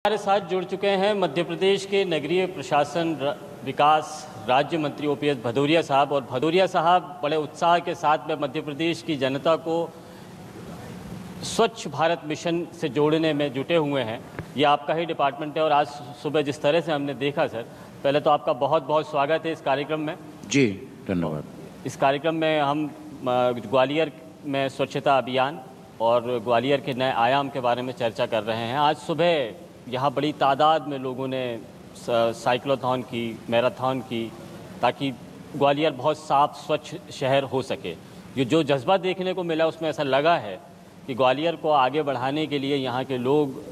हमारे साथ जुड़ चुके हैं मध्य प्रदेश के नगरीय प्रशासन विकास राज्य मंत्री ओपीएस भदौरिया साहब। और भदौरिया साहब बड़े उत्साह के साथ में मध्य प्रदेश की जनता को स्वच्छ भारत मिशन से जोड़ने में जुटे हुए हैं। ये आपका ही डिपार्टमेंट है और आज सुबह जिस तरह से हमने देखा सर, पहले तो आपका बहुत बहुत स्वागत है इस कार्यक्रम में। जी धन्यवाद। इस कार्यक्रम में हम ग्वालियर में स्वच्छता अभियान और ग्वालियर के नए आयाम के बारे में चर्चा कर रहे हैं। आज सुबह यहाँ बड़ी तादाद में लोगों ने साइक्लोथॉन की, मैराथन की, ताकि ग्वालियर बहुत साफ स्वच्छ शहर हो सके। ये जो जज्बा देखने को मिला उसमें ऐसा लगा है कि ग्वालियर को आगे बढ़ाने के लिए यहाँ के लोग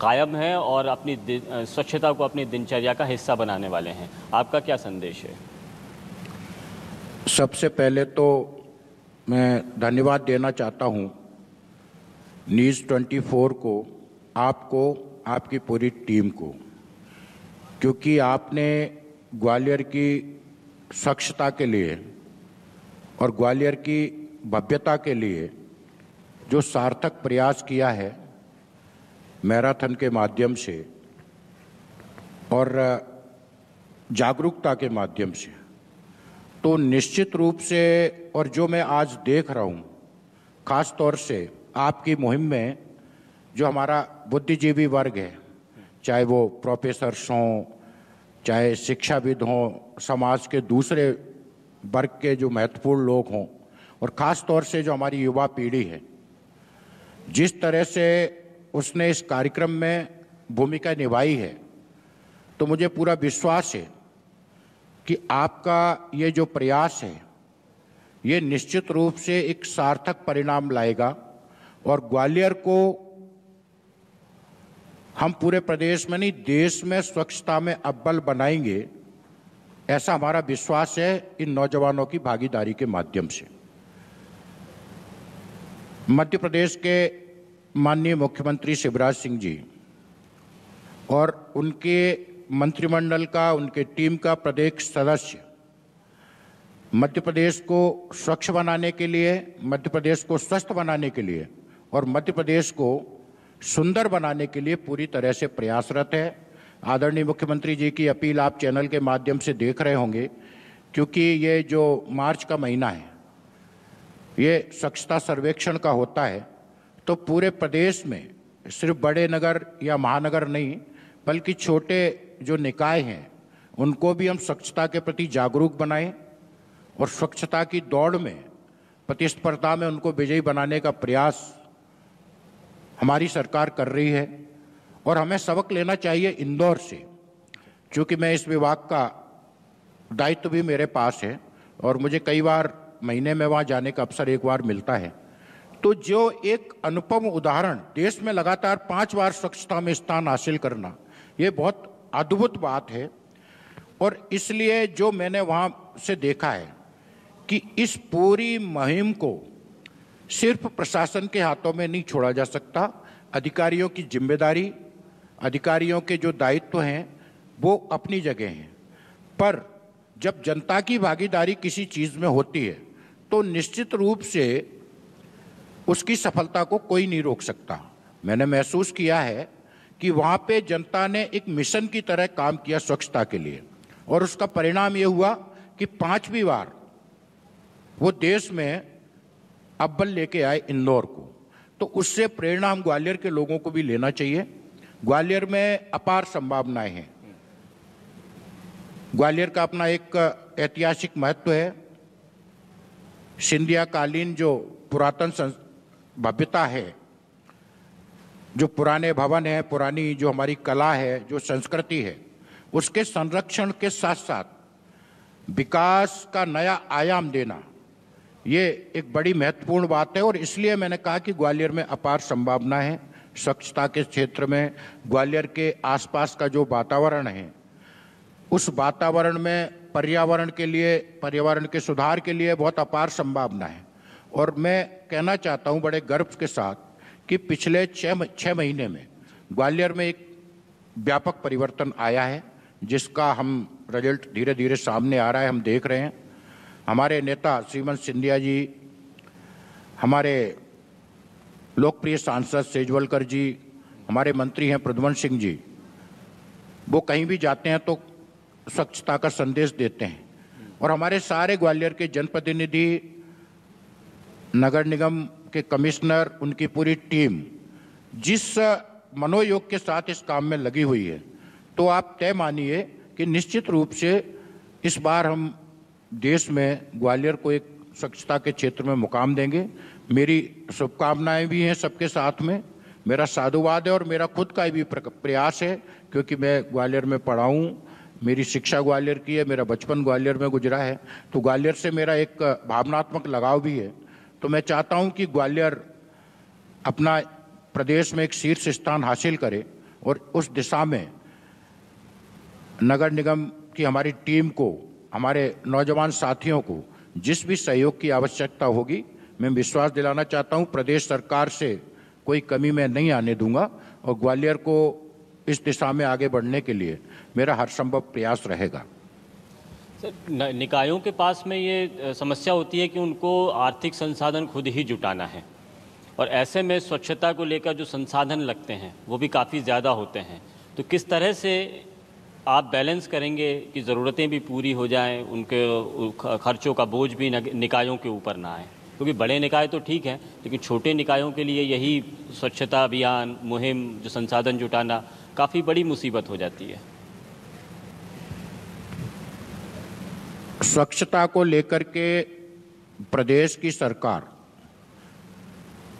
कायम हैं और अपनी स्वच्छता को अपनी दिनचर्या का हिस्सा बनाने वाले हैं। आपका क्या संदेश है? सबसे पहले तो मैं धन्यवाद देना चाहता हूँ न्यूज़ 24 को, आपको, आपकी पूरी टीम को, क्योंकि आपने ग्वालियर की स्वच्छता के लिए और ग्वालियर की भव्यता के लिए जो सार्थक प्रयास किया है मैराथन के माध्यम से और जागरूकता के माध्यम से, तो निश्चित रूप से, और जो मैं आज देख रहा हूँ खास तौर से आपकी मुहिम में, जो हमारा बुद्धिजीवी वर्ग है, चाहे वो प्रोफेसर्स हों, चाहे शिक्षाविद हों, समाज के दूसरे वर्ग के जो महत्वपूर्ण लोग हों, और ख़ास तौर से जो हमारी युवा पीढ़ी है, जिस तरह से उसने इस कार्यक्रम में भूमिका निभाई है, तो मुझे पूरा विश्वास है कि आपका ये जो प्रयास है ये निश्चित रूप से एक सार्थक परिणाम लाएगा और ग्वालियर को हम पूरे प्रदेश में नहीं, देश में स्वच्छता में अव्वल बनाएंगे, ऐसा हमारा विश्वास है इन नौजवानों की भागीदारी के माध्यम से। मध्य प्रदेश के माननीय मुख्यमंत्री शिवराज सिंह जी और उनके मंत्रिमंडल का, उनके टीम का प्रत्येक सदस्य मध्य प्रदेश को स्वच्छ बनाने के लिए, मध्य प्रदेश को स्वस्थ बनाने के लिए और मध्य प्रदेश को सुंदर बनाने के लिए पूरी तरह से प्रयासरत है। आदरणीय मुख्यमंत्री जी की अपील आप चैनल के माध्यम से देख रहे होंगे, क्योंकि ये जो मार्च का महीना है ये स्वच्छता सर्वेक्षण का होता है, तो पूरे प्रदेश में सिर्फ बड़े नगर या महानगर नहीं, बल्कि छोटे जो निकाय हैं उनको भी हम स्वच्छता के प्रति जागरूक बनाएं और स्वच्छता की दौड़ में, प्रतिस्पर्धा में उनको विजयी बनाने का प्रयास हमारी सरकार कर रही है। और हमें सबक लेना चाहिए इंदौर से, क्योंकि मैं इस विभाग का दायित्व भी मेरे पास है और मुझे कई बार महीने में वहाँ जाने का अवसर एक बार मिलता है। तो जो एक अनुपम उदाहरण, देश में लगातार 5 बार स्वच्छता में स्थान हासिल करना, ये बहुत अद्भुत बात है। और इसलिए जो मैंने वहाँ से देखा है कि इस पूरी मुहिम को सिर्फ प्रशासन के हाथों में नहीं छोड़ा जा सकता। अधिकारियों की जिम्मेदारी, अधिकारियों के जो दायित्व हैं वो अपनी जगह हैं, पर जब जनता की भागीदारी किसी चीज़ में होती है तो निश्चित रूप से उसकी सफलता को कोई नहीं रोक सकता। मैंने महसूस किया है कि वहाँ पे जनता ने एक मिशन की तरह काम किया स्वच्छता के लिए, और उसका परिणाम ये हुआ कि 5वीं बार वो देश में अव्वल लेके आए इंदौर को। तो उससे प्रेरणा हम ग्वालियर के लोगों को भी लेना चाहिए। ग्वालियर में अपार संभावनाएं हैं। ग्वालियर का अपना एक ऐतिहासिक महत्व है। सिंधिया कालीन जो पुरातन भव्यता है, जो पुराने भवन है, पुरानी जो हमारी कला है, जो संस्कृति है, उसके संरक्षण के साथ साथ विकास का नया आयाम देना, ये एक बड़ी महत्वपूर्ण बात है। और इसलिए मैंने कहा कि ग्वालियर में अपार संभावना है स्वच्छता के क्षेत्र में। ग्वालियर के आसपास का जो वातावरण है, उस वातावरण में पर्यावरण के लिए, पर्यावरण के सुधार के लिए बहुत अपार संभावना है। और मैं कहना चाहता हूँ बड़े गर्व के साथ कि पिछले 6 महीने में ग्वालियर में एक व्यापक परिवर्तन आया है, जिसका हम रिजल्ट धीरे धीरे सामने आ रहा है, हम देख रहे हैं। हमारे नेता श्रीमंत सिंधिया जी, हमारे लोकप्रिय सांसद सेजवलकर जी, हमारे मंत्री हैं प्रद्युम्न सिंह जी, वो कहीं भी जाते हैं तो स्वच्छता का संदेश देते हैं। और हमारे सारे ग्वालियर के जनप्रतिनिधि, नगर निगम के कमिश्नर, उनकी पूरी टीम जिस मनोयोग के साथ इस काम में लगी हुई है, तो आप तय मानिए कि निश्चित रूप से इस बार हम देश में ग्वालियर को एक स्वच्छता के क्षेत्र में मुकाम देंगे। मेरी शुभकामनाएं भी हैं सबके साथ में, मेरा साधुवाद है और मेरा खुद का भी प्रयास है, क्योंकि मैं ग्वालियर में पढ़ा हूँ, मेरी शिक्षा ग्वालियर की है, मेरा बचपन ग्वालियर में गुजरा है, तो ग्वालियर से मेरा एक भावनात्मक लगाव भी है। तो मैं चाहता हूँ कि ग्वालियर अपना प्रदेश में एक शीर्ष स्थान हासिल करे और उस दिशा में नगर निगम की हमारी टीम को, हमारे नौजवान साथियों को जिस भी सहयोग की आवश्यकता होगी, मैं विश्वास दिलाना चाहता हूँ प्रदेश सरकार से कोई कमी मैं नहीं आने दूंगा और ग्वालियर को इस दिशा में आगे बढ़ने के लिए मेरा हर संभव प्रयास रहेगा। सर, निकायों के पास में ये समस्या होती है कि उनको आर्थिक संसाधन खुद ही जुटाना है और ऐसे में स्वच्छता को लेकर जो संसाधन लगते हैं वो भी काफ़ी ज़्यादा होते हैं। तो किस तरह से आप बैलेंस करेंगे कि ज़रूरतें भी पूरी हो जाएं, उनके खर्चों का बोझ भी निकायों के ऊपर ना आए? क्योंकि बड़े निकाय तो ठीक है, लेकिन छोटे निकायों के लिए यही स्वच्छता अभियान मुहिम, जो संसाधन जुटाना, काफ़ी बड़ी मुसीबत हो जाती है। स्वच्छता को लेकर के प्रदेश की सरकार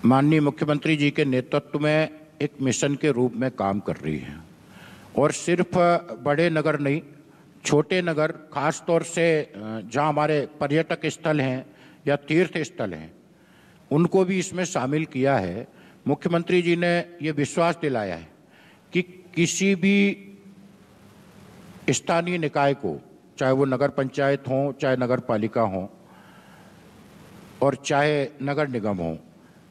माननीय मुख्यमंत्री जी के नेतृत्व में एक मिशन के रूप में काम कर रही है और सिर्फ बड़े नगर नहीं, छोटे नगर, खास तौर से जहां हमारे पर्यटक स्थल हैं या तीर्थ स्थल हैं, उनको भी इसमें शामिल किया है। मुख्यमंत्री जी ने ये विश्वास दिलाया है कि किसी भी स्थानीय निकाय को, चाहे वो नगर पंचायत हो, चाहे नगर पालिका हो और चाहे नगर निगम हो,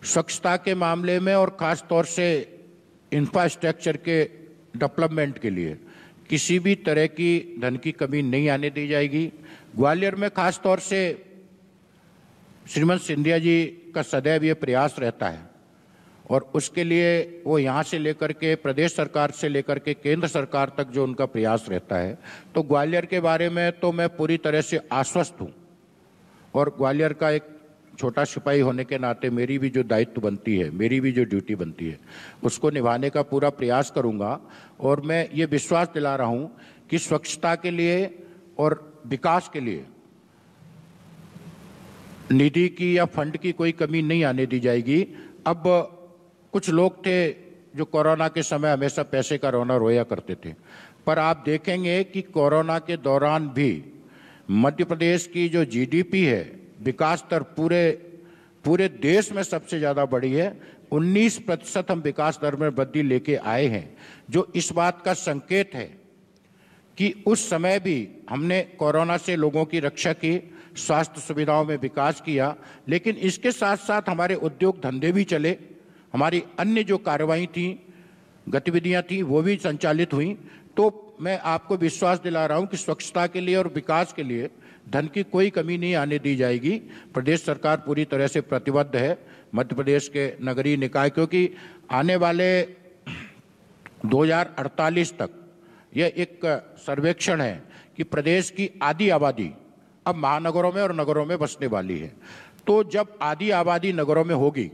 स्वच्छता के मामले में और खास तौर से इंफ्रास्ट्रक्चर के डेवलपमेंट के लिए किसी भी तरह की धन की कमी नहीं आने दी जाएगी। ग्वालियर में खास तौर से श्रीमंत सिंधिया जी का सदैव ये प्रयास रहता है और उसके लिए वो यहाँ से लेकर के प्रदेश सरकार से लेकर के केंद्र सरकार तक जो उनका प्रयास रहता है, तो ग्वालियर के बारे में तो मैं पूरी तरह से आश्वस्त हूँ और ग्वालियर का एक छोटा सिपाही होने के नाते मेरी भी जो दायित्व बनती है, मेरी भी जो ड्यूटी बनती है, उसको निभाने का पूरा प्रयास करूँगा। और मैं ये विश्वास दिला रहा हूँ कि स्वच्छता के लिए और विकास के लिए निधि की या फंड की कोई कमी नहीं आने दी जाएगी। अब कुछ लोग थे जो कोरोना के समय हमेशा पैसे का रोना रोया करते थे, पर आप देखेंगे कि कोरोना के दौरान भी मध्य प्रदेश की जो जीडीपी है, विकास दर पूरे देश में सबसे ज़्यादा बढ़ी है। 19% हम विकास दर में वृद्धि लेके आए हैं, जो इस बात का संकेत है कि उस समय भी हमने कोरोना से लोगों की रक्षा की, स्वास्थ्य सुविधाओं में विकास किया, लेकिन इसके साथ साथ हमारे उद्योग धंधे भी चले, हमारी अन्य जो कार्रवाई थी, गतिविधियां थी, वो भी संचालित हुई। तो मैं आपको विश्वास दिला रहा हूं कि स्वच्छता के लिए और विकास के लिए धन की कोई कमी नहीं आने दी जाएगी। प्रदेश सरकार पूरी तरह से प्रतिबद्ध है मध्य प्रदेश के नगरीय निकाय, क्योंकि आने वाले 2048 तक यह एक सर्वेक्षण है कि प्रदेश की आधी आबादी अब महानगरों में और नगरों में बसने वाली है। तो जब आधी आबादी नगरों में होगी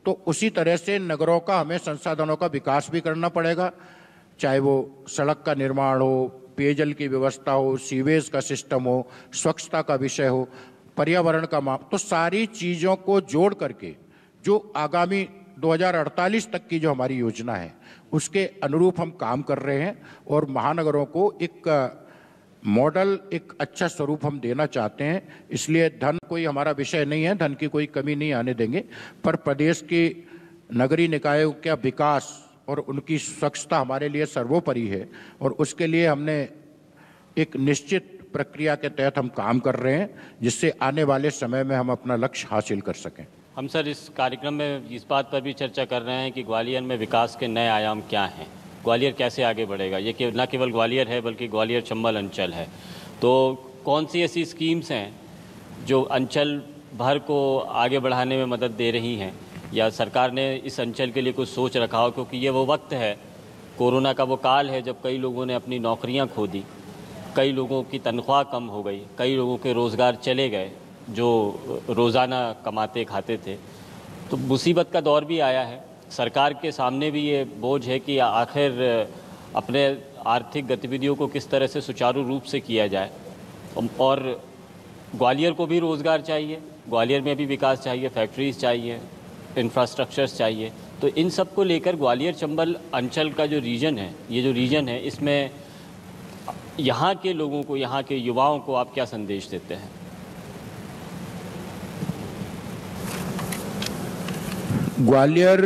तो उसी तरह से नगरों का हमें संसाधनों का विकास भी करना पड़ेगा, चाहे वो सड़क का निर्माण हो, पेयजल की व्यवस्था हो, सीवेज का सिस्टम हो, स्वच्छता का विषय हो, पर्यावरण का माप, तो सारी चीज़ों को जोड़ करके जो आगामी 2048 तक की जो हमारी योजना है उसके अनुरूप हम काम कर रहे हैं और महानगरों को एक मॉडल, एक अच्छा स्वरूप हम देना चाहते हैं। इसलिए धन कोई हमारा विषय नहीं है, धन की कोई कमी नहीं आने देंगे, पर प्रदेश की नगरीय निकायों का विकास और उनकी स्वच्छता हमारे लिए सर्वोपरि है और उसके लिए हमने एक निश्चित प्रक्रिया के तहत हम काम कर रहे हैं, जिससे आने वाले समय में हम अपना लक्ष्य हासिल कर सकें। हम सर इस कार्यक्रम में इस बात पर भी चर्चा कर रहे हैं कि ग्वालियर में विकास के नए आयाम क्या हैं, ग्वालियर कैसे आगे बढ़ेगा। ये न केवल ग्वालियर है बल्कि ग्वालियर चंबल अंचल है। तो कौन सी ऐसी स्कीम्स हैं जो अंचल भर को आगे बढ़ाने में मदद दे रही हैं या सरकार ने इस अंचल के लिए कुछ सोच रखा हो, क्योंकि ये वो वक्त है, कोरोना का वो काल है जब कई लोगों ने अपनी नौकरियां खो दी, कई लोगों की तनख्वाह कम हो गई, कई लोगों के रोज़गार चले गए जो रोज़ाना कमाते खाते थे। तो मुसीबत का दौर भी आया है। सरकार के सामने भी ये बोझ है कि आखिर अपने आर्थिक गतिविधियों को किस तरह से सुचारू रूप से किया जाए। और ग्वालियर को भी रोज़गार चाहिए, ग्वालियर में भी विकास चाहिए, फैक्ट्रीज़ चाहिए, इंफ्रास्ट्रक्चर्स चाहिए। तो इन सब को लेकर ग्वालियर चंबल अंचल का जो रीजन है, ये जो रीजन है, इसमें यहाँ के लोगों को, यहाँ के युवाओं को आप क्या संदेश देते हैं? ग्वालियर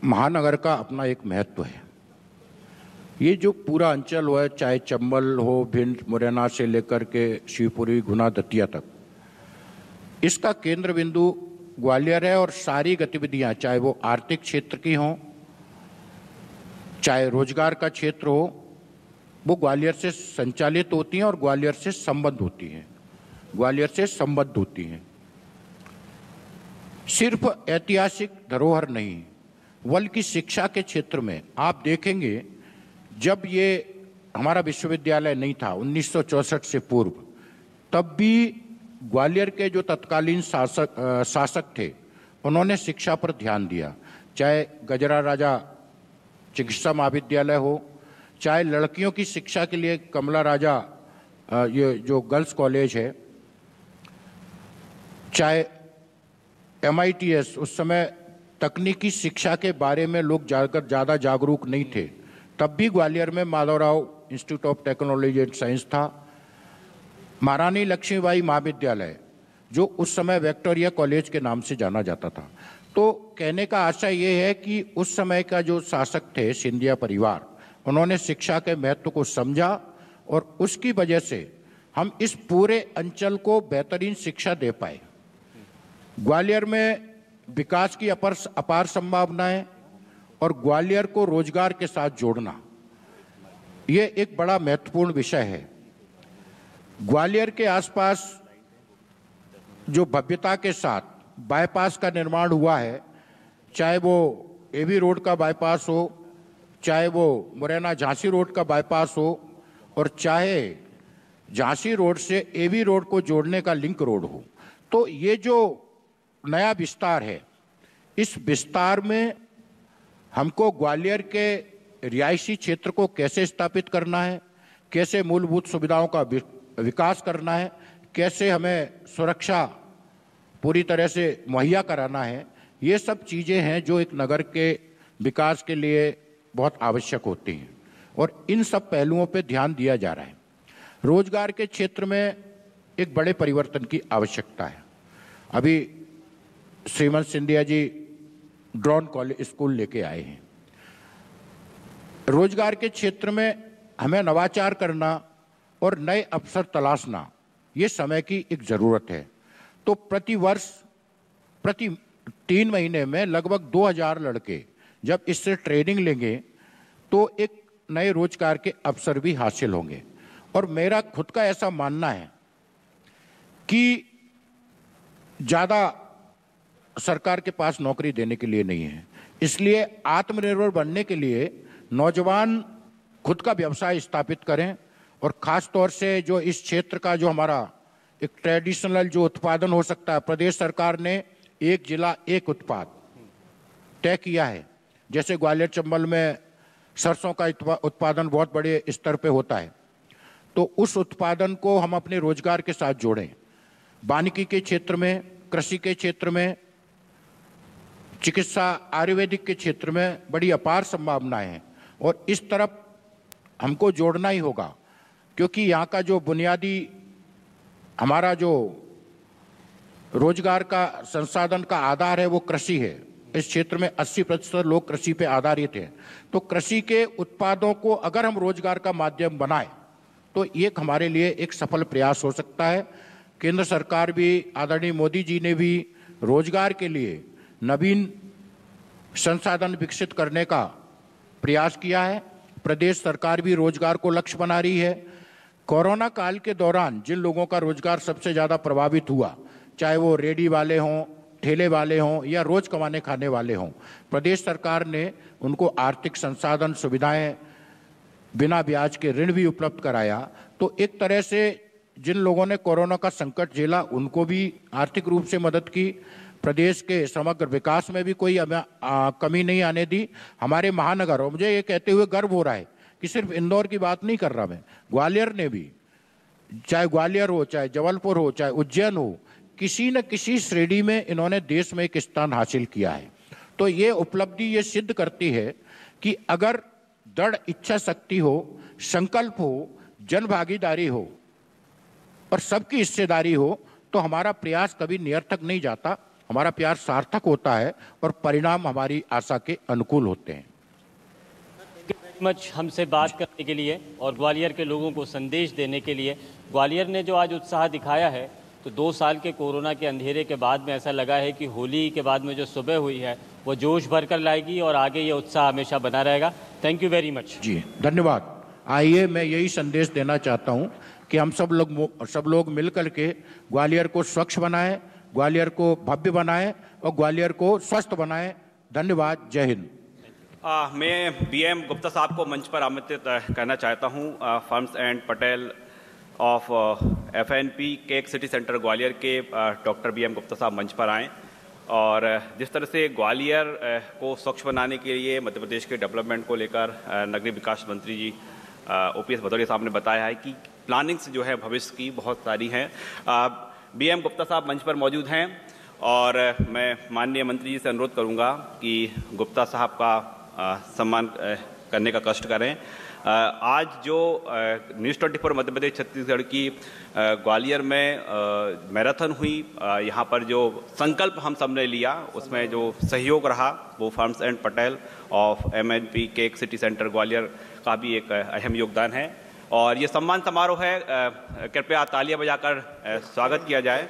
महानगर का अपना एक महत्व है। ये जो पूरा अंचल हुआ है, चाहे चंबल हो, भिंड, मुरैना से लेकर के शिवपुरी, गुना, दतिया तक, इसका केंद्र बिंदु ग्वालियर है। और सारी गतिविधियां, चाहे वो आर्थिक क्षेत्र की हों, चाहे रोजगार का क्षेत्र हो, वो ग्वालियर से संचालित होती हैं और ग्वालियर से संबद्ध होती हैं, ग्वालियर से संबद्ध होती हैं। सिर्फ ऐतिहासिक धरोहर नहीं, बल्कि शिक्षा के क्षेत्र में आप देखेंगे, जब ये हमारा विश्वविद्यालय नहीं था 1964 से पूर्व, तब भी ग्वालियर के जो तत्कालीन शासक थे, उन्होंने शिक्षा पर ध्यान दिया। चाहे गजरा राजा चिकित्सा महाविद्यालय हो, चाहे लड़कियों की शिक्षा के लिए कमला राजा ये जो गर्ल्स कॉलेज है, चाहे MITS, उस समय तकनीकी शिक्षा के बारे में लोग ज़्यादा जागरूक नहीं थे, तब भी ग्वालियर में Madhavrao institute of technology and science था। महारानी लक्ष्मीबाई महाविद्यालय, जो उस समय विक्टोरिया कॉलेज के नाम से जाना जाता था। तो कहने का आशय ये है कि उस समय का जो शासक थे, सिंधिया परिवार, उन्होंने शिक्षा के महत्व को समझा और उसकी वजह से हम इस पूरे अंचल को बेहतरीन शिक्षा दे पाए। ग्वालियर में विकास की अपार संभावनाएं और ग्वालियर को रोजगार के साथ जोड़ना, ये एक बड़ा महत्वपूर्ण विषय है। ग्वालियर के आसपास जो भव्यता के साथ बाईपास का निर्माण हुआ है, चाहे वो AB रोड का बाईपास हो, चाहे वो मुरैना झांसी रोड का बाईपास हो, और चाहे झांसी रोड से AB रोड को जोड़ने का लिंक रोड हो, तो ये जो नया विस्तार है, इस विस्तार में हमको ग्वालियर के रिहायशी क्षेत्र को कैसे स्थापित करना है, कैसे मूलभूत सुविधाओं का विकास करना है, कैसे हमें सुरक्षा पूरी तरह से मुहैया कराना है, ये सब चीज़ें हैं जो एक नगर के विकास के लिए बहुत आवश्यक होती हैं और इन सब पहलुओं पे ध्यान दिया जा रहा है। रोजगार के क्षेत्र में एक बड़े परिवर्तन की आवश्यकता है। अभी श्रीमंत Scindia ji drone college school लेके आए हैं। रोजगार के क्षेत्र में हमें नवाचार करना और नए अवसर तलाशना, ये समय की एक ज़रूरत है। तो प्रतिवर्ष प्रति 3 महीने में लगभग 2000 लड़के जब इससे ट्रेनिंग लेंगे तो एक नए रोजगार के अवसर भी हासिल होंगे। और मेरा खुद का ऐसा मानना है कि ज़्यादा सरकार के पास नौकरी देने के लिए नहीं है, इसलिए आत्मनिर्भर बनने के लिए नौजवान खुद का व्यवसाय स्थापित करें। और ख़ास तौर से जो इस क्षेत्र का जो हमारा एक ट्रेडिशनल जो उत्पादन हो सकता है, प्रदेश सरकार ने एक जिला एक उत्पाद तय किया है। जैसे ग्वालियर चंबल में सरसों का उत्पादन बहुत बड़े स्तर पे होता है, तो उस उत्पादन को हम अपने रोजगार के साथ जोड़ें। वानिकी के क्षेत्र में, कृषि के क्षेत्र में, चिकित्सा आयुर्वेदिक के क्षेत्र में बड़ी अपार संभावनाएं हैं और इस तरफ हमको जोड़ना ही होगा, क्योंकि यहाँ का जो बुनियादी हमारा जो रोजगार का संसाधन का आधार है वो कृषि है। इस क्षेत्र में 80% लोग कृषि पे आधारित हैं। तो कृषि के उत्पादों को अगर हम रोजगार का माध्यम बनाएं तो ये हमारे लिए एक सफल प्रयास हो सकता है। केंद्र सरकार भी, आदरणीय मोदी जी ने भी रोजगार के लिए नवीन संसाधन विकसित करने का प्रयास किया है। प्रदेश सरकार भी रोजगार को लक्ष्य बना रही है। कोरोना काल के दौरान जिन लोगों का रोजगार सबसे ज़्यादा प्रभावित हुआ, चाहे वो रेडी वाले हों, ठेले वाले हों या रोज कमाने खाने वाले हों, प्रदेश सरकार ने उनको आर्थिक संसाधन सुविधाएं, बिना ब्याज के ऋण भी उपलब्ध कराया। तो एक तरह से जिन लोगों ने कोरोना का संकट झेला उनको भी आर्थिक रूप से मदद की, प्रदेश के समग्र विकास में भी कोई कमी नहीं आने दी। हमारे महानगर, और मुझे ये कहते हुए गर्व हो रहा है कि सिर्फ इंदौर की बात नहीं कर रहा मैं, ग्वालियर ने भी, चाहे ग्वालियर हो, चाहे जबलपुर हो, चाहे उज्जैन हो, किसी न किसी श्रेणी में इन्होंने देश में एक स्थान हासिल किया है। तो ये उपलब्धि ये सिद्ध करती है कि अगर दृढ़ इच्छा शक्ति हो, संकल्प हो, जन भागीदारी हो और सबकी हिस्सेदारी हो तो हमारा प्रयास कभी निरर्थक नहीं जाता, हमारा प्रयास सार्थक होता है और परिणाम हमारी आशा के अनुकूल होते हैं। मच हमसे बात करने के लिए और ग्वालियर के लोगों को संदेश देने के लिए। ग्वालियर ने जो आज उत्साह दिखाया है, तो 2 साल के कोरोना के अंधेरे के बाद में ऐसा लगा है कि होली के बाद में जो सुबह हुई है वो जोश भरकर लाएगी और आगे ये उत्साह हमेशा बना रहेगा। Thank you very much. जी धन्यवाद। आइए मैं यही संदेश देना चाहता हूं कि हम सब लोग मिलकर के ग्वालियर को स्वच्छ बनाएं, ग्वालियर को भव्य बनाएं और ग्वालियर को स्वस्थ बनाएं। धन्यवाद। जय हिंद। मैं बीएम गुप्ता साहब को मंच पर आमंत्रित करना चाहता हूं। Firms and Patel of FNP cake city centre Gwalior के डॉक्टर BM गुप्ता साहब मंच पर आएँ और जिस तरह से ग्वालियर को स्वच्छ बनाने के लिए मध्य प्रदेश के डेवलपमेंट को लेकर नगरीय विकास मंत्री जी OPS भदौरिया साहब ने बताया है कि प्लानिंग्स जो है भविष्य की बहुत सारी हैं। BM गुप्ता साहब मंच पर मौजूद हैं और मैं माननीय मंत्री जी से अनुरोध करूंगा कि गुप्ता साहब का सम्मान करने का कष्ट करें। आज जो न्यूज़ 24 मध्य प्रदेश छत्तीसगढ़ की ग्वालियर में मैराथन हुई, यहाँ पर जो संकल्प हम सब ने लिया उसमें जो सहयोग रहा वो firms and Patel of MNP cake city centre Gwalior का भी एक अहम योगदान है। और ये सम्मान समारोह है, कृपया तालियां बजाकर स्वागत किया जाए।